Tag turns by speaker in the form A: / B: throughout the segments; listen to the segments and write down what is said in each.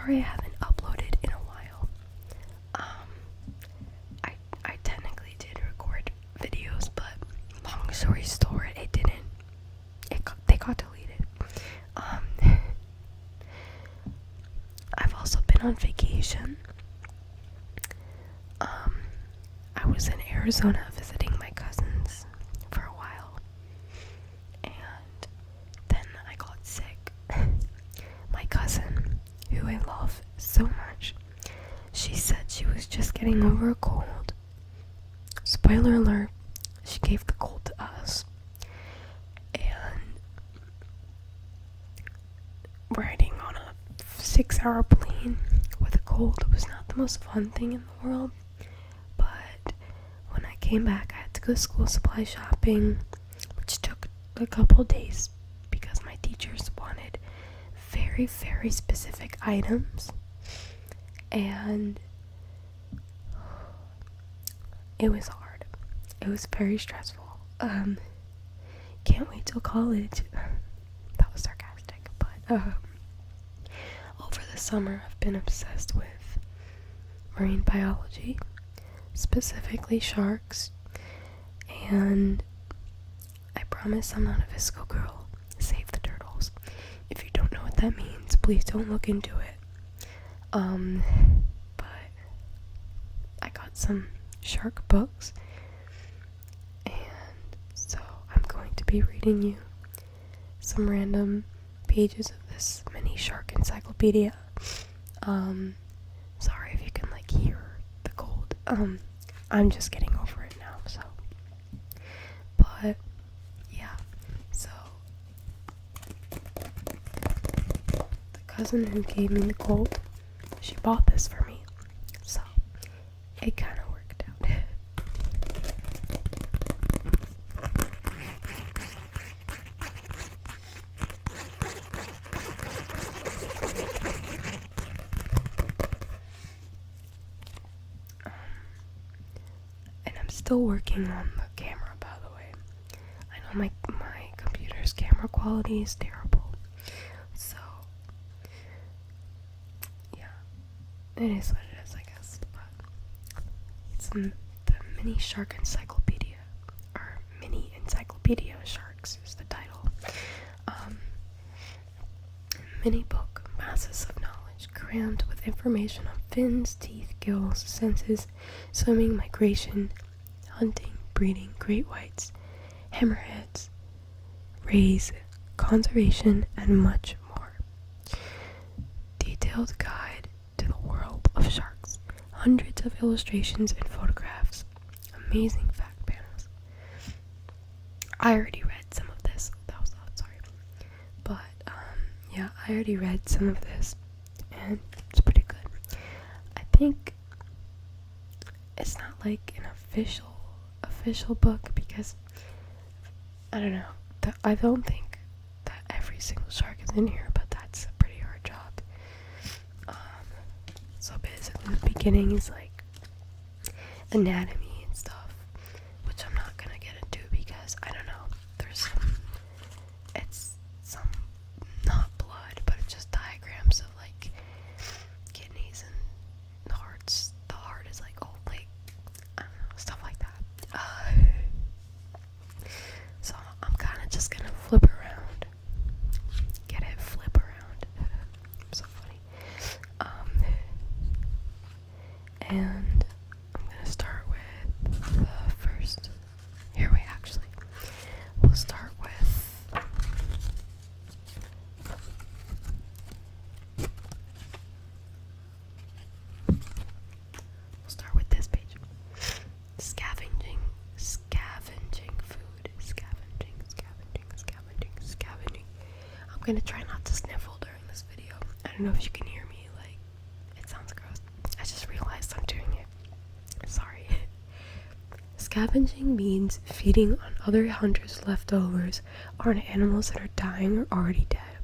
A: sorry I haven't uploaded in a while. I technically did record videos, but long story short, it didn't. They got deleted. I've also been on vacation. I was in Arizona visiting my cousins for a while, and then I got sick. My cousin, who I love so much, she said she was just getting over a cold. Spoiler alert, she gave the cold to us. And riding on a 6-hour plane with a cold was not the most fun thing in the world. But when I came back, I had to go school supply shopping, which took a couple days because my teachers wanted very, very specific items. And it was hard. It was very stressful. Can't wait till college. That was sarcastic, but over the summer I've been obsessed with marine biology, specifically sharks, and I promise I'm not a visco girl. Save the turtles. If you don't know what that means, please don't look into it. But I got some shark books, and so I'm going to be reading you some random pages of this mini shark encyclopedia. Sorry if you can hear the cold. I'm just getting over it now, so. But yeah, so the cousin who gave me the cold, she bought this for me, so it kind of worked out. And I'm still working on the camera, by the way. I know my computer's camera quality is terrible, so yeah, it is what it is, I guess. But it's the mini shark encyclopedia, or mini encyclopedia of sharks is the title. Mini book, masses of knowledge crammed with information on fins, teeth, gills, senses, swimming, migration, hunting, breeding, great whites, hammerheads, rays, conservation, and much more. Detailed guide to the world of sharks. Hundreds of illustrations and photographs. Amazing fact panels. I already read some of this. That was loud, sorry. But, yeah, I already read some of this, and it's pretty good. I think it's not like an official book, because I don't know. I don't think that every single shark is in here, but that's a pretty hard job. So basically the beginning is anatomy and stuff, which I'm not gonna get into because I don't know. There's it's some not blood, but it's just diagrams of kidneys and hearts. The heart is I don't know, stuff like that. So I'm kind of just gonna flip around. Get it? Flip around. I'm so funny. And I'm gonna start with the first. We'll start with this page. Scavenging food. Scavenging. I'm gonna try not to sniffle during this video. I don't know if you can hear me. It sounds gross. I just realized I'm doing it. Sorry. Scavenging means feeding on other hunters' leftovers or on animals that are dying or already dead.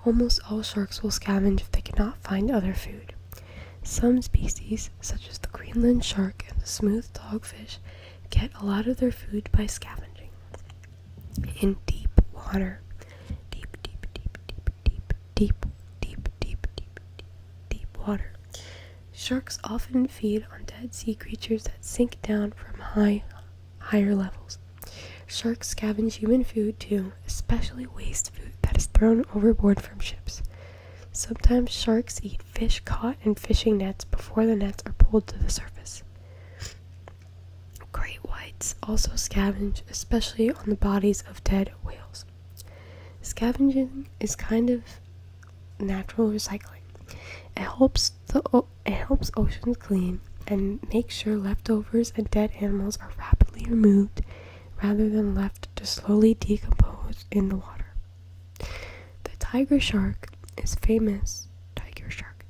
A: Almost all sharks will scavenge if they cannot find other food. Some species, such as the Greenland shark and the smooth dogfish, get a lot of their food by scavenging. In deep water, water. Sharks often feed on dead sea creatures that sink down from higher levels. Sharks scavenge human food too, especially waste food that is thrown overboard from ships. Sometimes sharks eat fish caught in fishing nets before the nets are pulled to the surface. Great whites also scavenge, especially on the bodies of dead whales. Scavenging is kind of natural recycling. It helps oceans clean and makes sure leftovers and dead animals are rapidly removed rather than left to slowly decompose in the water. The tiger shark is famous. Tiger shark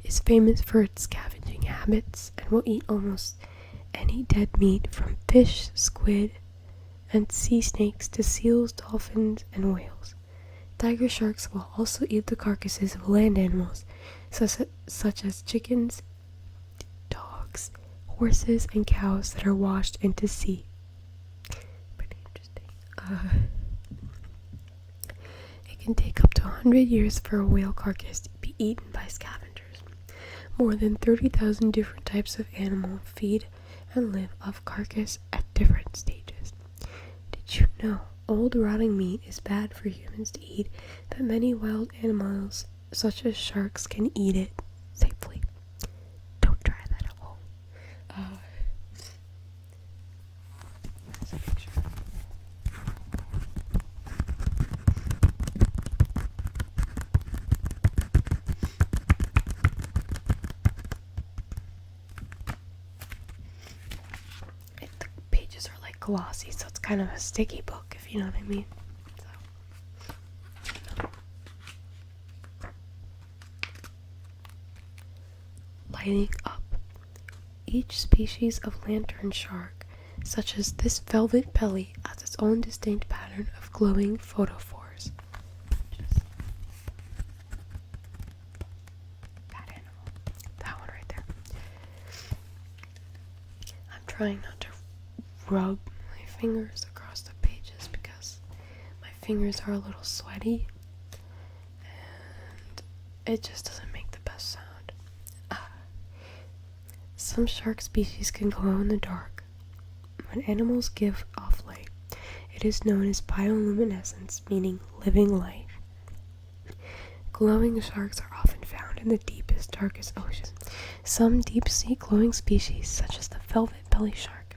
A: is famous for its scavenging habits and will eat almost any dead meat from fish, squid, and sea snakes to seals, dolphins, and whales. Tiger sharks will also eat the carcasses of land animals, such as chickens, dogs, horses, and cows that are washed into sea. Pretty interesting. It can take up to 100 years for a whale carcass to be eaten by scavengers. More than 30,000 different types of animal feed and live off carcass at different stages. Did you know old rotting meat is bad for humans to eat, but many wild animals, such as sharks, can eat it safely? Don't try that at home. There's a picture. The pages are like glossy, so it's kind of a sticky book, if you know what I mean. Lighting up. Each species of lantern shark, such as this velvet belly, has its own distinct pattern of glowing photophores. That animal. That one right there. I'm trying not to rub my fingers across the pages because my fingers are a little sweaty and it just doesn't make the best sound. Some shark species can glow in the dark. When animals give off light, it is known as bioluminescence, meaning living light. Glowing sharks are often found in the deepest, darkest oceans. Some deep-sea glowing species, such as the velvet belly shark,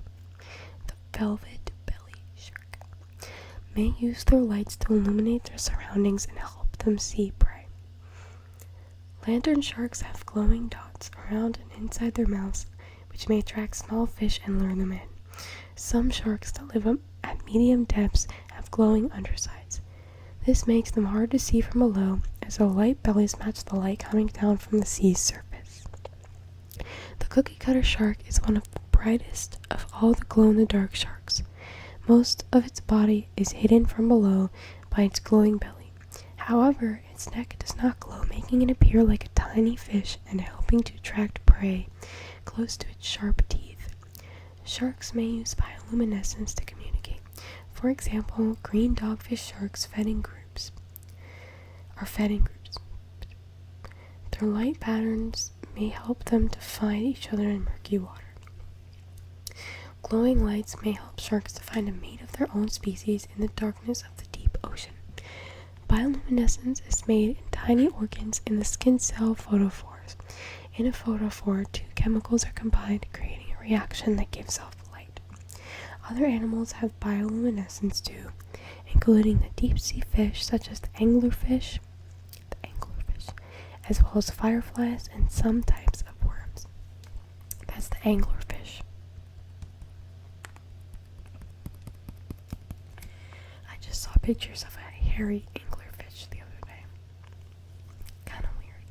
A: may use their lights to illuminate their surroundings and help them see prey. Lantern sharks have glowing dots around and inside their mouths, which may attract small fish and lure them in. Some sharks that live at medium depths have glowing undersides. This makes them hard to see from below, as their light bellies match the light coming down from the sea's surface. The cookie cutter shark is one of the brightest of all the glow-in-the-dark sharks. Most of its body is hidden from below by its glowing belly. However, its neck does not glow, making it appear like a tiny fish and helping to attract prey close to its sharp teeth. Sharks may use bioluminescence to communicate. For example, green dogfish sharks are fed in groups. Their light patterns may help them to find each other in murky water. Glowing lights may help sharks to find a mate of their own species in the darkness of the deep ocean. Bioluminescence is made in tiny organs in the skin cell photophores. In a photophore, two chemicals are combined, creating a reaction that gives off light. Other animals have bioluminescence too, including the deep-sea fish such as the anglerfish, as well as fireflies and some types of worms. That's the anglerfish. I just saw pictures of a hairy anglerfish the other day. Kind of weird.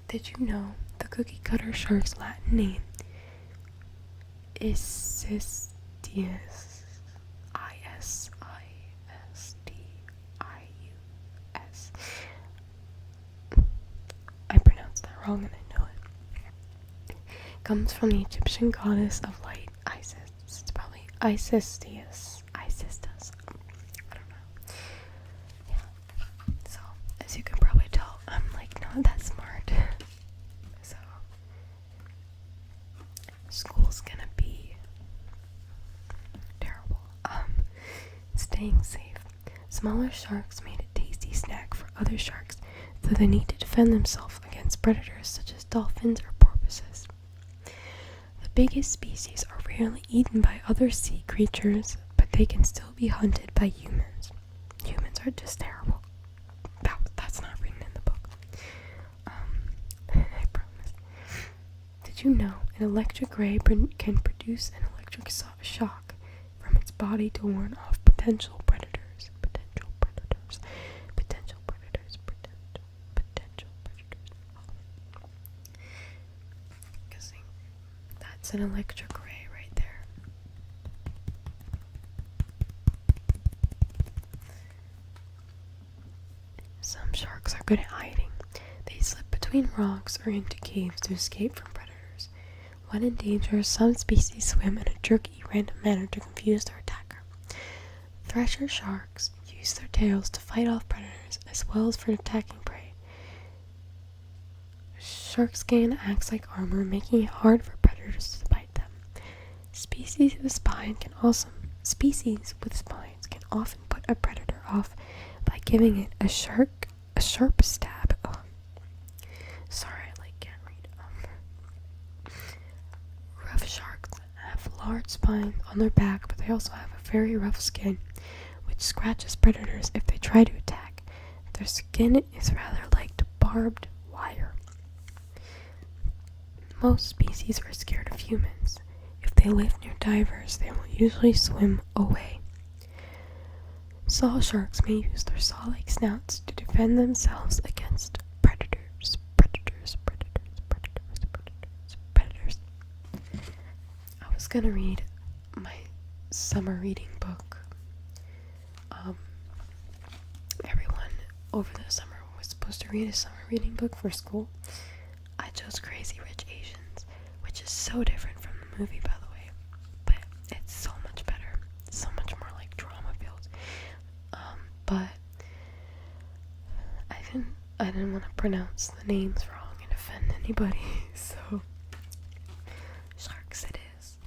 A: Did you know the cookie cutter shark's Latin name is Cistius? Ististius. I pronounced that wrong and I know it. Comes from the Egyptian goddess of light, Isis. It's probably Isistius. I don't know. Yeah. So, That's smart. So, school's gonna be terrible. Staying safe. Smaller sharks made a tasty snack for other sharks, though they need to defend themselves against predators such as dolphins or porpoises. The biggest species are rarely eaten by other sea creatures, but they can still be hunted by humans. Humans are just terrible. That's not written in the book. I promise. Did you know an electric ray can produce an electric shock from its body to warn off potential predators? Guessing that's an electric ray right there. Some sharks are good at hiding. They slip between rocks or into caves to escape from predators. When in danger, some species swim in a jerky, random manner to confuse their attacker. Thresher sharks use their tails to fight off predators as well as for attacking prey. Shark skin acts like armor, making it hard for predators to bite them. Species with spines can often put a predator off by giving it a sharp stab. Oh. Sorry, I can't read. Rough sharks have large spines on their back, but they also have a very rough skin, which scratches predators if they try to attack. Their skin is rather like barbed wire. Most species are scared of humans. If they live near divers, they will usually swim away. Saw sharks may use their saw-like snouts to defend themselves against predators. I was gonna read my summer reading book. Everyone over the summer was supposed to read a summer reading book for school. I chose Crazy Rich Asians, which is so different from the movie, by the way, but it's so much better. It's so much more like drama filled. But I didn't want to pronounce the names wrong and offend anybody, so sharks it is.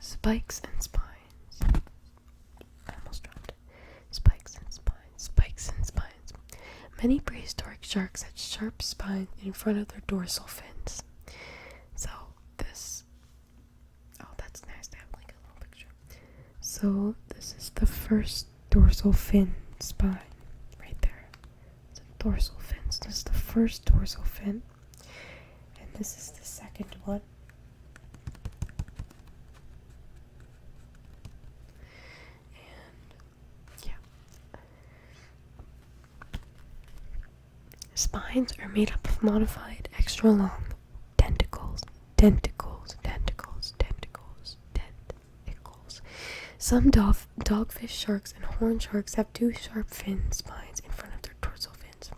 A: Spikes and spines. I almost dropped it. Spikes and spines. Many prehistoric sharks had sharp spines in front of their dorsal fins. So that's nice to have a little picture. So this is the first dorsal fin spine right there. It's a dorsal fin. So this is the first dorsal fin, and this is the second one. Spines are made up of modified, extra long tentacles. Some dogfish sharks and horn sharks have two sharp fin spines in front of their dorsal fins.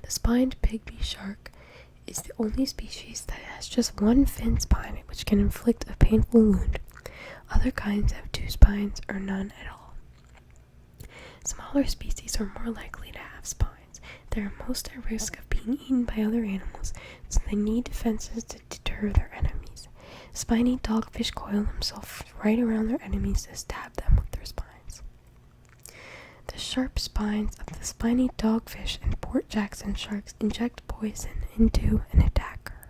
A: The spined pygmy shark is the only species that has just one fin spine, which can inflict a painful wound. Other kinds have two spines or none at all. Smaller species are more likely to have spines. They are most at risk of being eaten by other animals, so they need defenses to deter their enemies. Spiny dogfish coil themselves right around their enemies to stab them with their spines. The sharp spines of the spiny dogfish and Port Jackson sharks inject poison into an attacker.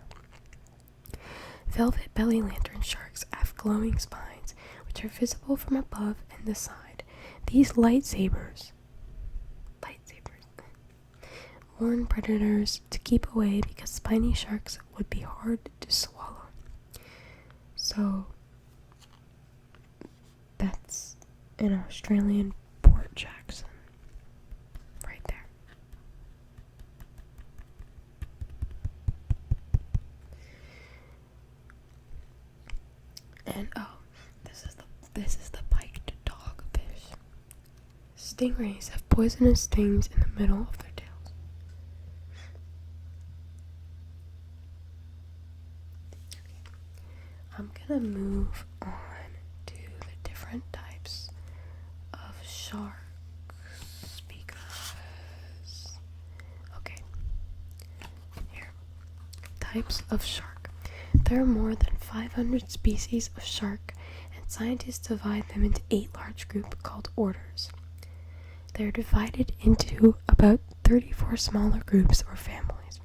A: Velvet belly lantern sharks have glowing spines, which are visible from above and the side. These lightsabers warn predators to keep away because spiny sharks would be hard to swallow. So that's an Australian Port Jackson right there. And this is the piked dogfish. Stingrays have poisonous stings in the middle of their tails. I'm gonna move on to the different types of sharks because types of shark. There are more than 500 species of shark, and scientists divide them into 8 large groups called orders. They are divided into about 34 smaller groups or families.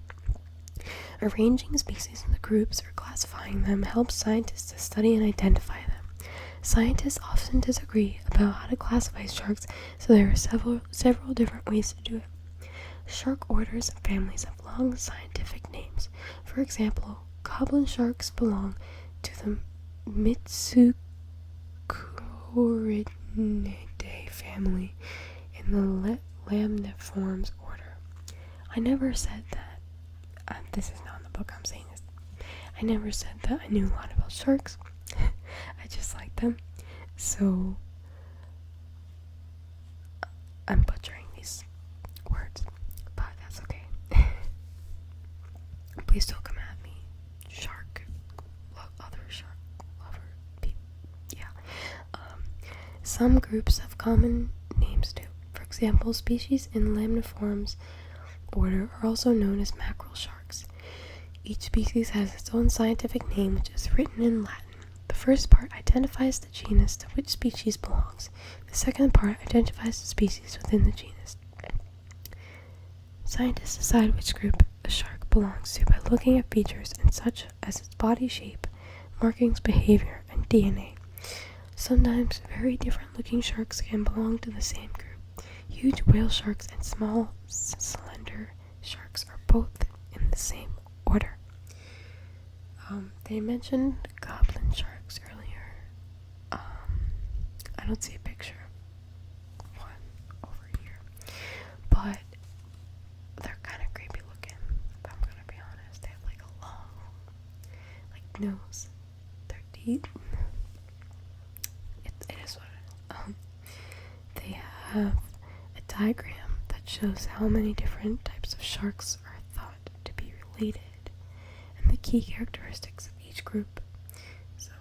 A: Arranging species in the groups or classifying them helps scientists to study and identify them. Scientists often disagree about how to classify sharks, so there are several different ways to do it. Shark orders and families have long scientific names. For example, goblin sharks belong to the Mitsucoridae family in the lamniforms order. I never said that. This is not in the book, I'm saying this. I never said that I knew a lot about sharks. I just like them. So, I'm butchering these words, but that's okay. Please don't come at me, other shark lover people. Yeah. Some groups have common names too. For example, species in lamniforms order are also known as mackerel sharks. Each species has its own scientific name, which is written in Latin. The first part identifies the genus to which species belongs. The second part identifies the species within the genus. Scientists decide which group a shark belongs to by looking at features such as its body shape, markings, behavior, and DNA. Sometimes very different looking sharks can belong to the same group. Huge whale sharks and small, slender sharks are both in the same order. They mentioned goblin sharks earlier. I don't see a picture of one over here, but they're kind of creepy looking, if I'm gonna be honest. They have like a long, nose. They're deep. It is what it is. They have a diagram that shows how many different types of sharks are thought to be related and the key characteristics of each group. So,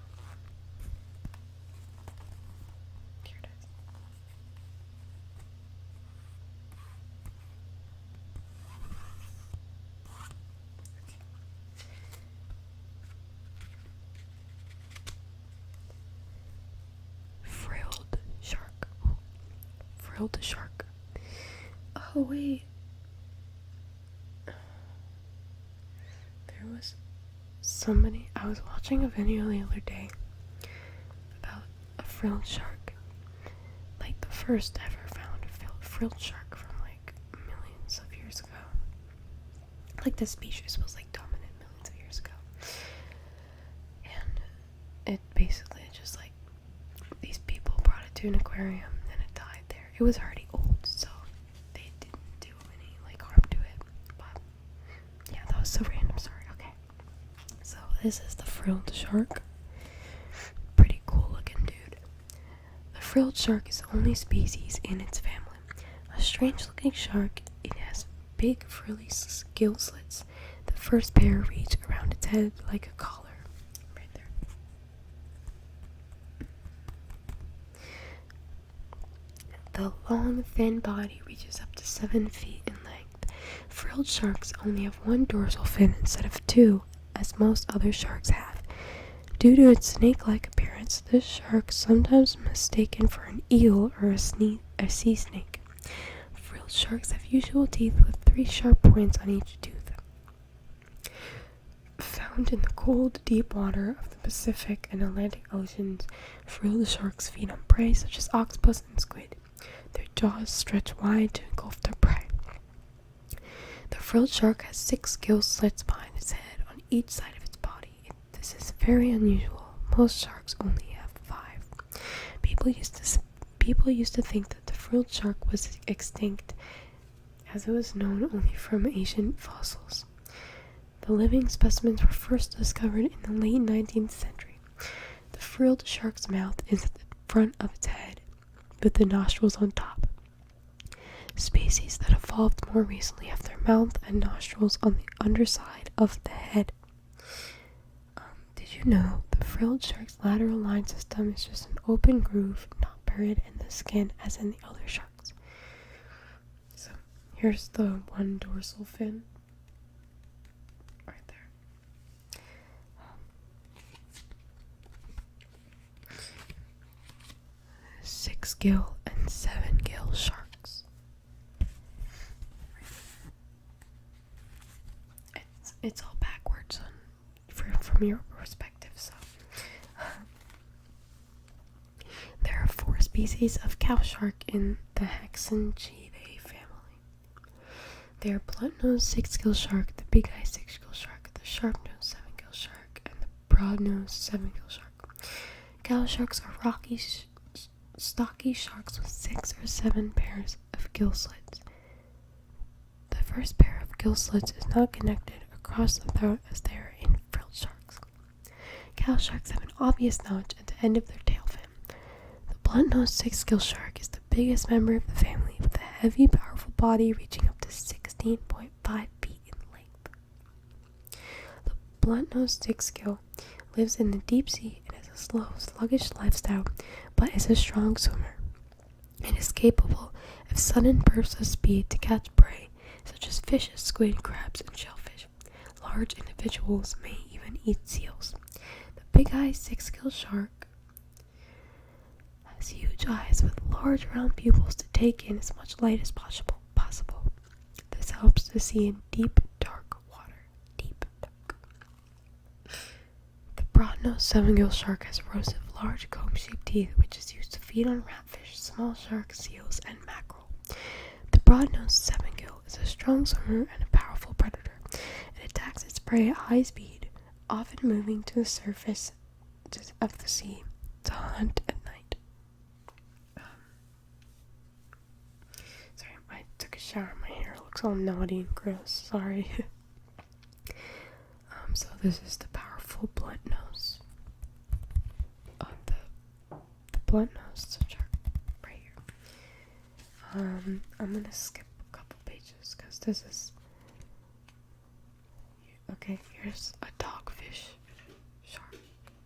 A: here it is. Frilled shark. Frilled shark. Oh, wait. There was somebody, I was watching a video the other day about a frilled shark. Like the first ever found frilled shark from millions of years ago. Like the species was dominant millions of years ago. And it basically just these people brought it to an aquarium and it died there. It was already old, so they didn't do any harm to it. But yeah, that was so random. Sorry. Okay. So this is the frilled shark. Pretty cool looking dude. The frilled shark is the only species in its family. A strange looking shark, it has big frilly gill slits. The first pair reach around its head like a collar. Right there. The long, thin body reaches up to 7 feet in length. Frilled sharks only have one dorsal fin instead of 2, as most other sharks have. Due to its snake-like appearance, this shark is sometimes mistaken for an eel or a sea snake. Frilled sharks have usual teeth with 3 sharp points on each tooth. Found in the cold, deep water of the Pacific and Atlantic Oceans, frilled sharks feed on prey such as octopus and squid. Their jaws stretch wide to engulf their prey. The frilled shark has 6 gill slits behind its head on each side of its body. This is very unusual. Most sharks only have 5. People used to think that the frilled shark was extinct, as it was known only from ancient fossils. The living specimens were first discovered in the late 19th century. The frilled shark's mouth is at the front of its head, with the nostrils on top. Species that evolved more recently have their mouth and nostrils on the underside of the head. Did you know the frilled shark's lateral line system is just an open groove, not buried in the skin as in the other sharks? So, here's the one dorsal fin. Right there. 6-gill, and 7-gill sharks. It's all backwards from your perspective, so. There are 4 species of cow shark in the Hexanchidae family. They are blunt-nosed 6-gill shark, the big-eye 6-gill shark, the sharp-nosed 7-gill shark, and the broad-nosed 7-gill shark. Cow sharks are rocky, stocky sharks with 6 or 7 pairs of gill slits. The first pair of gill slits is not connected across the throat as they are in frilled sharks. Cow sharks have an obvious notch at the end of their tail fin. The blunt-nosed 6-gill shark is the biggest member of the family, with a heavy, powerful body reaching up to 16.5 feet in length. The blunt-nosed 6-gill lives in the deep sea and has a slow, sluggish lifestyle, but is a strong swimmer. It is capable of sudden bursts of speed to catch prey, such as fishes, squid, crabs, and shellfish. Large individuals may even eat seals. The big-eye 6-gill shark has huge eyes with large round pupils to take in as much light as possible. This helps to see in deep, dark water. The broad-nosed 7-gill shark has rows of large comb-shaped teeth, which is used to feed on ratfish, small sharks, seals, and mackerel. The broad-nosed 7-gill is a strong swimmer and a powerful predator. It attacks its prey at high speed, often moving to the surface of the sea to hunt at night. Sorry, I took a shower. My hair looks all naughty and gross. Sorry. So this is the powerful blunt nose. The blunt nose shark right here. I'm gonna skip a couple pages because this is. Okay, here's a dogfish shark.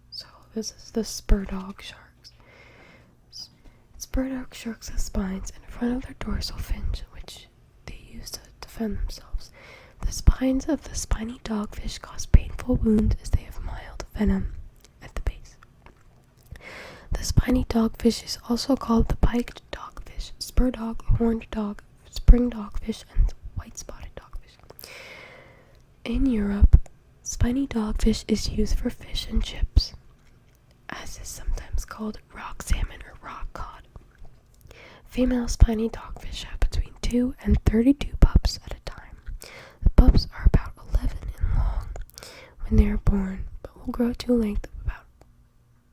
A: So this is the spur dog sharks. Spur dog sharks have spines in front of their dorsal fins, which they use to defend themselves. The spines of the spiny dogfish cause painful wounds as they have mild venom at the base. The spiny dogfish is also called the piked dogfish, spur dog, horned dog, spring dogfish, and white-spotted dogfish. In Europe, spiny dogfish is used for fish and chips, as is sometimes called rock salmon or rock cod. Female spiny dogfish have between 2 and 32 pups at a time. The pups are about 11 in long when they are born, but will grow to a length of about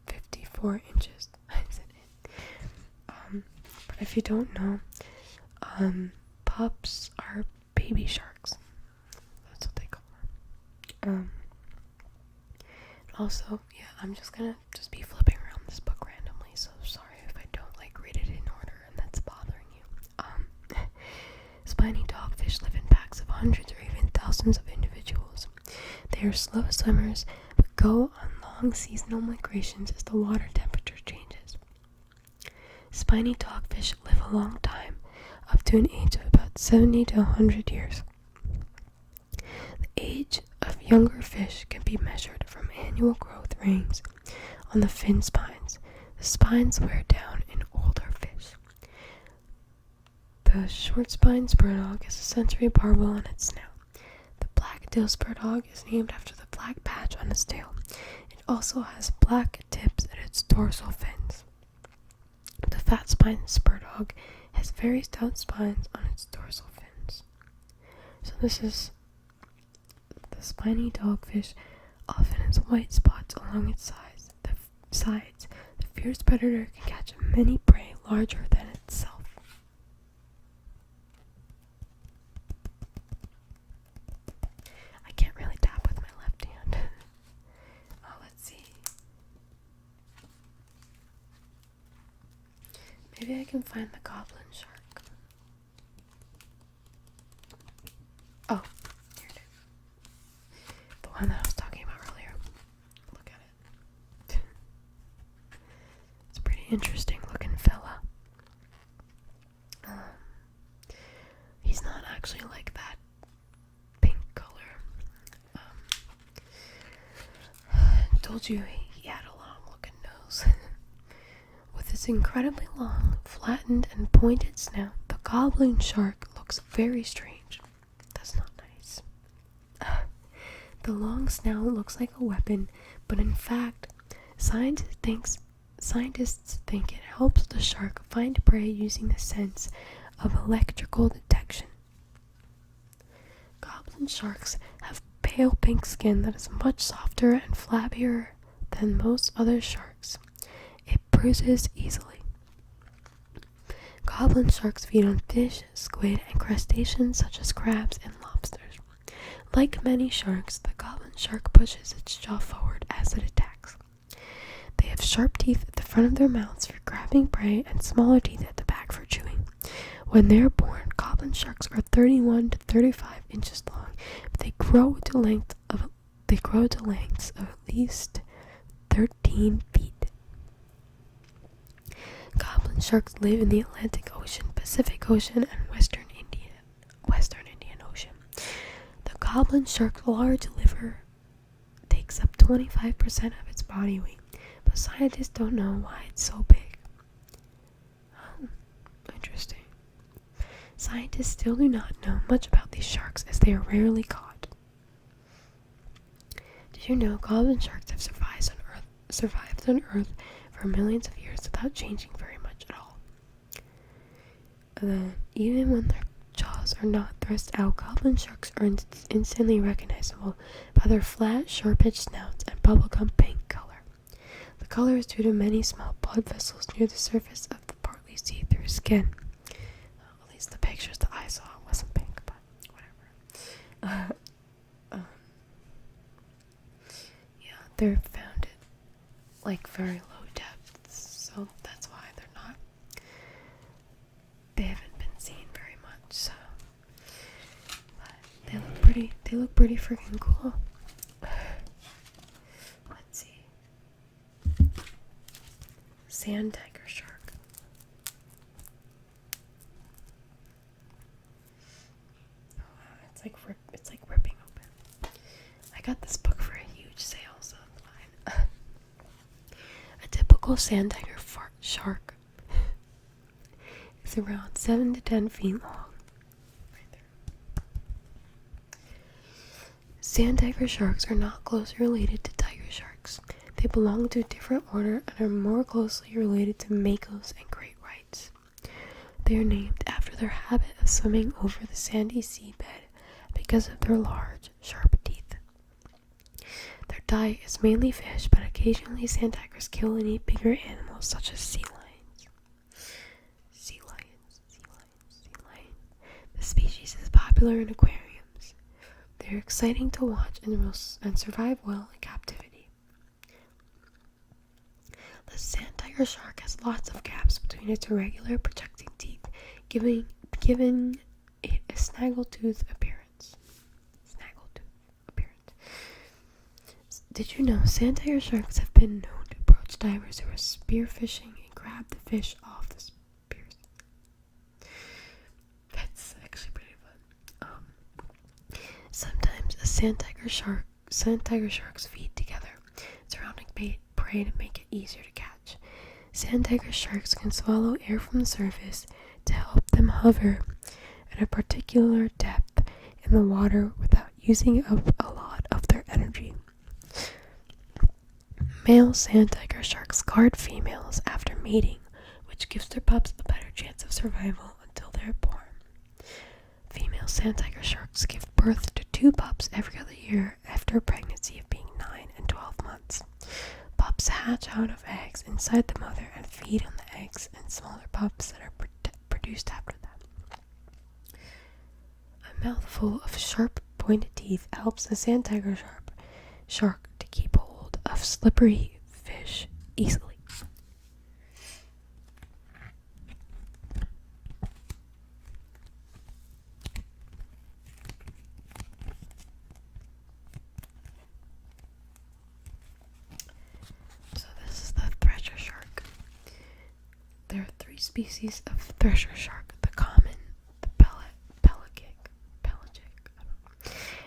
A: 54 inches. But if you don't know, pups are baby sharks. That's what they call them. Also, yeah, I'm just gonna be flipping around this book randomly, so sorry if I don't read it in order and that's bothering you. Spiny dogfish live in packs of hundreds or even thousands of individuals. They are slow swimmers, but go on long seasonal migrations as the water temperature changes. Spiny dogfish live a long time, up to an age of about 70 to 100 years. The age of younger fish can be measured from annual growth rings on the fin spines. The spines wear down in older fish. The short-spined spur dog has a sensory barbel on its snout. The black-tailed spur dog is named after the black patch on its tail. It also has black tips at its dorsal fins. The fat-spined spur dog has very stout spines on its dorsal fins. So this is the spiny dogfish. Often has white spots along its sides. The fierce predator can catch many prey larger than itself. I can't really tap with my left hand. Let's see. Maybe I can find the goblin shark. Oh, here it is. The one that I was talking about earlier. Look at it. It's a pretty interesting looking fella. He's not actually like that pink color. I told you he had a long looking nose. With his its incredibly long, flattened, and pointed snout, the goblin shark looks very strange. That's not nice. The long snout looks like a weapon, but in fact, scientists think it helps the shark find prey using the sense of electrical detection. Goblin sharks have pale pink skin that is much softer and flabbier than most other sharks. It bruises easily. Goblin sharks feed on fish, squid, and crustaceans such as crabs and lobsters. Like many sharks, the goblin shark pushes its jaw forward as it attacks. They have sharp teeth at the front of their mouths for grabbing prey and smaller teeth at the back for chewing. When they are born, goblin sharks are 31 to 35 inches long, but they grow to lengths of at least 13 feet. Goblin sharks live in the Atlantic Ocean, Pacific Ocean, and Western Indian Ocean. The goblin shark's large liver takes up 25% of its body weight, but scientists don't know why it's so big. Oh, interesting. Scientists still do not know much about these sharks as they are rarely caught. Did you know goblin sharks have survived on Earth for millions of years without changing very much at all? Even when their jaws are not thrust out, goblin sharks are instantly recognizable by their flat, sharp-edged snouts and bubblegum pink color. The color is due to many small blood vessels near the surface of the partly see-through skin. At least the pictures that I saw wasn't pink, but whatever. Yeah, they're found at very low depths, so that's why they haven't been seen very much. So, but they look pretty freaking cool. Let's see. Sand tiger shark. Oh wow, it's like ripping open. I got this book for a huge sale, so it's fine. A typical sand tiger shark is around 7 to 10 feet long. Right there. Sand tiger sharks are not closely related to tiger sharks. They belong to a different order and are more closely related to makos and great whites. They are named after their habit of swimming over the sandy seabed because of their large, sharp teeth. Their diet is mainly fish, but occasionally sand tigers kill and eat bigger animals such as sea lions. The species is popular in aquariums. They are exciting to watch and survive well in captivity. The sand tiger shark has lots of gaps between its irregular projecting teeth, giving it a snaggletooth appearance. Did you know sand tiger sharks have been known to approach divers who are spearfishing and grab the fish off the spears? That's actually pretty fun. Sometimes sand tiger sharks feed together, surrounding prey to make it easier to catch. Sand tiger sharks can swallow air from the surface to help them hover at a particular depth in the water without using up a lot of their energy. Male sand tiger sharks guard females after mating, which gives their pups a better chance of survival until they're born. Female sand tiger sharks give birth to 2 pups every other year after a pregnancy of being 9 and 12 months. Pups hatch out of eggs inside the mother and feed on the eggs and smaller pups that are produced after them. A mouthful of sharp, pointed teeth helps the sand tiger shark to keep hold of slippery fish easily. There are 3 species of thresher shark: the common, the pelagic,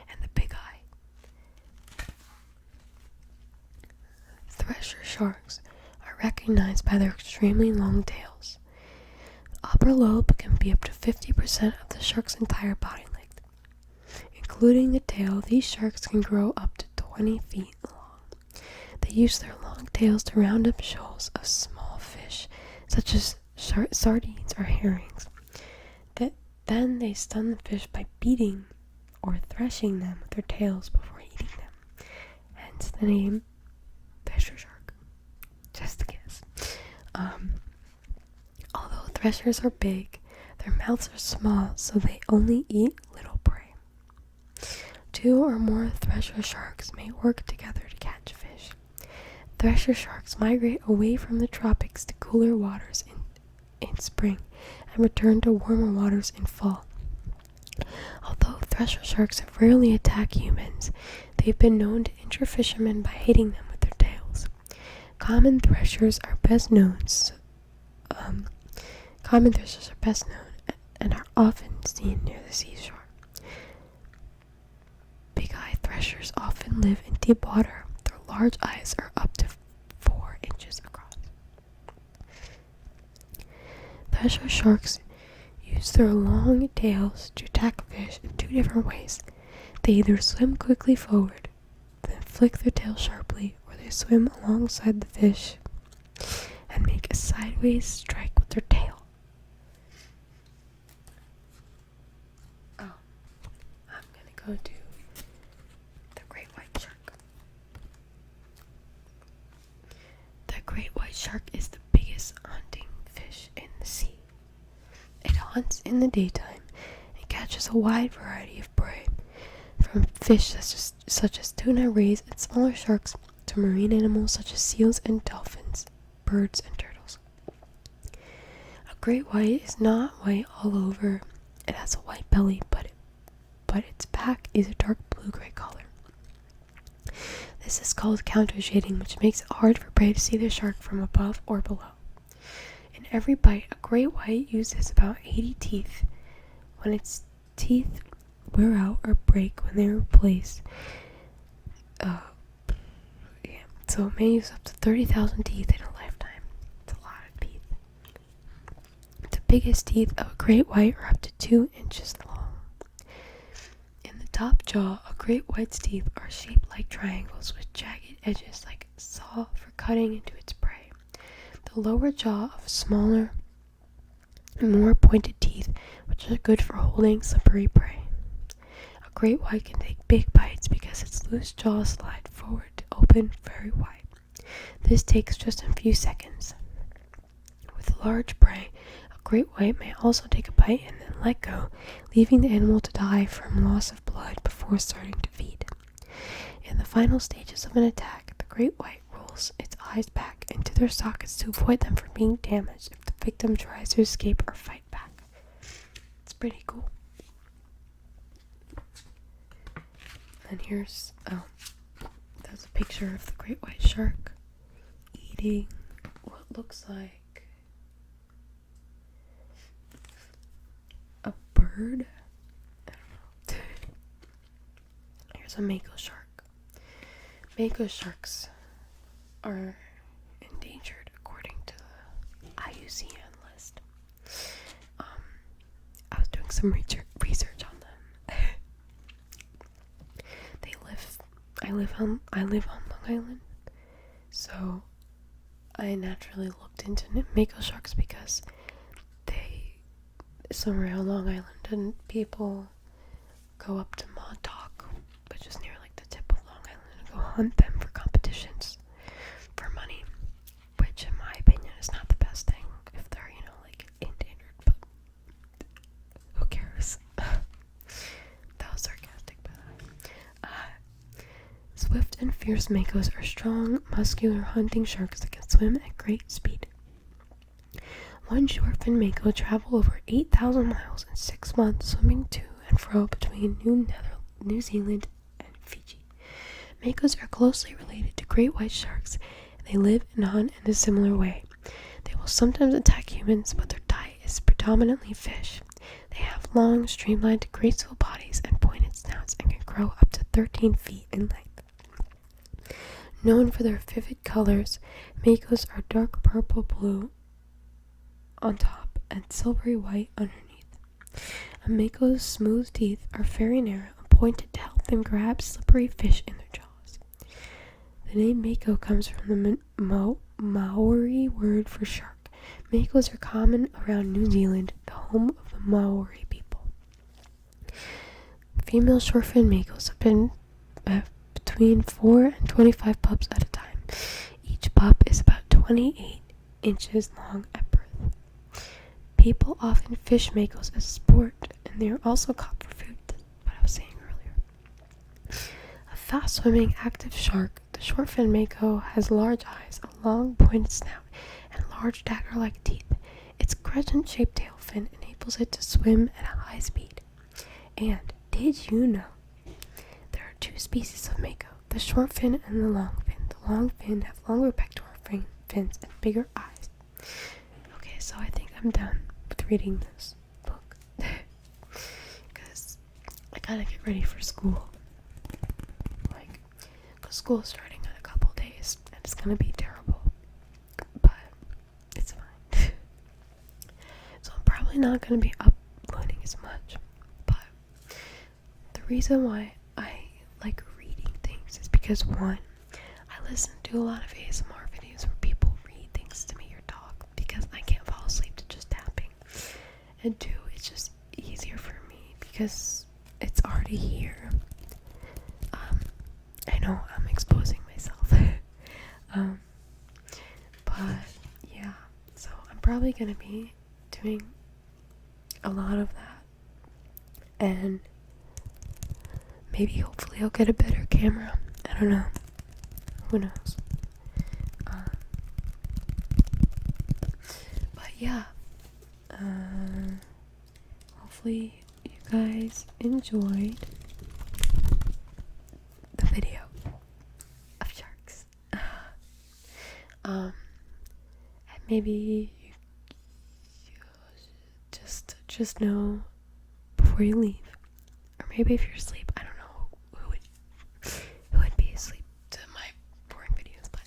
A: and the big eye. Thresher sharks are recognized by their extremely long tails. The upper lobe can be up to 50% of the shark's entire body length. Including the tail, these sharks can grow up to 20 feet long. They use their long tails to round up shoals of small fish, such as sardines or herrings. Then they stun the fish by beating or threshing them with their tails before eating them. Hence the name thresher shark. Just a guess. Although threshers are big, their mouths are small, so they only eat little prey. 2 or more thresher sharks may work together to catch fish. Thresher sharks migrate away from the tropics to cooler waters in spring and return to warmer waters in fall. Although thresher sharks have rarely attacked humans, they've been known to injure fishermen by hitting them with their tails. Common threshers are best known and are often seen near the seashore. Big-eye threshers often live in deep water. Their large eyes are up to 4 inches across. Thresher sharks use their long tails to attack fish in 2 different ways. They either swim quickly forward, then flick their tail sharply, or they swim alongside the fish and make a sideways strike with their tail. Oh, I'm gonna go to the great white shark. The great white shark is the biggest hunting fish in the sea. It hunts in the daytime and catches a wide variety of prey, from fish such as tuna, rays, and smaller sharks, to marine animals such as seals and dolphins, birds, and turtles. A great white is not white all over. It has a white belly, but its back is a dark blue-gray color. This is called countershading, which makes it hard for prey to see the shark from above or below. In every bite, a great white uses about 80 teeth. When its teeth wear out or break when they are replaced, so it may use up to 30,000 teeth in a lifetime. It's a lot of teeth. The biggest teeth of a great white are up to 2 inches long. In the top jaw, a great white's teeth are shaped like triangles with jagged edges like a saw for cutting into its prey. The lower jaw of smaller and more pointed teeth, which are good for holding slippery prey. A great white can take big bites because its loose jaws slide forward to open very wide. This takes just a few seconds. With large prey, a great white may also take a bite and then let go, leaving the animal to die from loss of blood before starting to feed. In the final stages of an attack, the great white rolls its eyes back into their sockets to avoid them from being damaged if the victim tries to escape or fight back. It's pretty cool. And here's that's a picture of the great white shark eating what looks like a bird. I don't know. Here's a mako shark. Mako sharks are endangered according to the IUCN list. I was doing some research on them. I live on Long Island, so I naturally looked into mako sharks because somewhere on Long Island, and people go up to Montauk, which is near like the tip of Long Island, and go hunt them for competitions for money, which in my opinion is not the best thing if they're, like endangered, but who cares? That was sarcastic, by the way. Swift and fierce makos are strong, muscular hunting sharks that can swim at great speed. One shortfin mako traveled over 8,000 miles in 6 months, swimming to and fro between New Zealand and Fiji. Makos are closely related to great white sharks, and they live and hunt in a similar way. They will sometimes attack humans, but their diet is predominantly fish. They have long, streamlined, graceful bodies and pointed snouts and can grow up to 13 feet in length. Known for their vivid colors, makos are dark purple blue on top and silvery white underneath. A mako's smooth teeth are very narrow and pointed to help them grab slippery fish in their jaws. The name mako comes from the Maori word for shark. Makos are common around New Zealand, the home of the Maori people. Female shorefin makos have been between 4 and 25 pups at a time. Each pup is about 28 inches long at birth. People often fish makos as a sport, and they are also caught for food, what I was saying earlier. A fast-swimming, active shark, the shortfin mako has large eyes, a long pointed snout, and large dagger-like teeth. Its crescent-shaped tail fin enables it to swim at a high speed. And did you know there are two species of mako, the short fin and the long fin? The long fin have longer pectoral fins and bigger eyes. Okay, so I think I'm done with reading this book because I gotta get ready for school. Because school's starting in a couple days and it's gonna be terrible, but it's fine. So I'm probably not gonna be uploading as much, but the reason why I like reading things is because, one, I listen to a lot of ASMR videos where people read things to me or talk because I can't fall asleep to just tapping. And two, it's just easier for me because it's already here. I know I'm exposing myself. But yeah, so I'm probably gonna be doing a lot of that. And maybe hopefully I'll get a better camera. I don't know. Who knows? But yeah. Hopefully you guys enjoyed the video of sharks. And maybe you just know before you leave. Or maybe if you're asleep, I don't know who would be asleep to my boring videos, but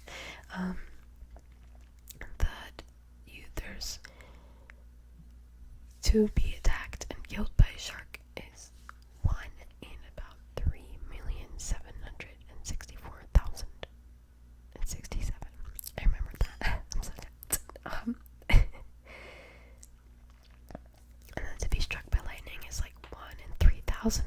A: that there's to be attacked and killed by a shark is 1 in about 3,764,067. I remember that. I'm so tense. And then to be struck by lightning is like 1 in 3,000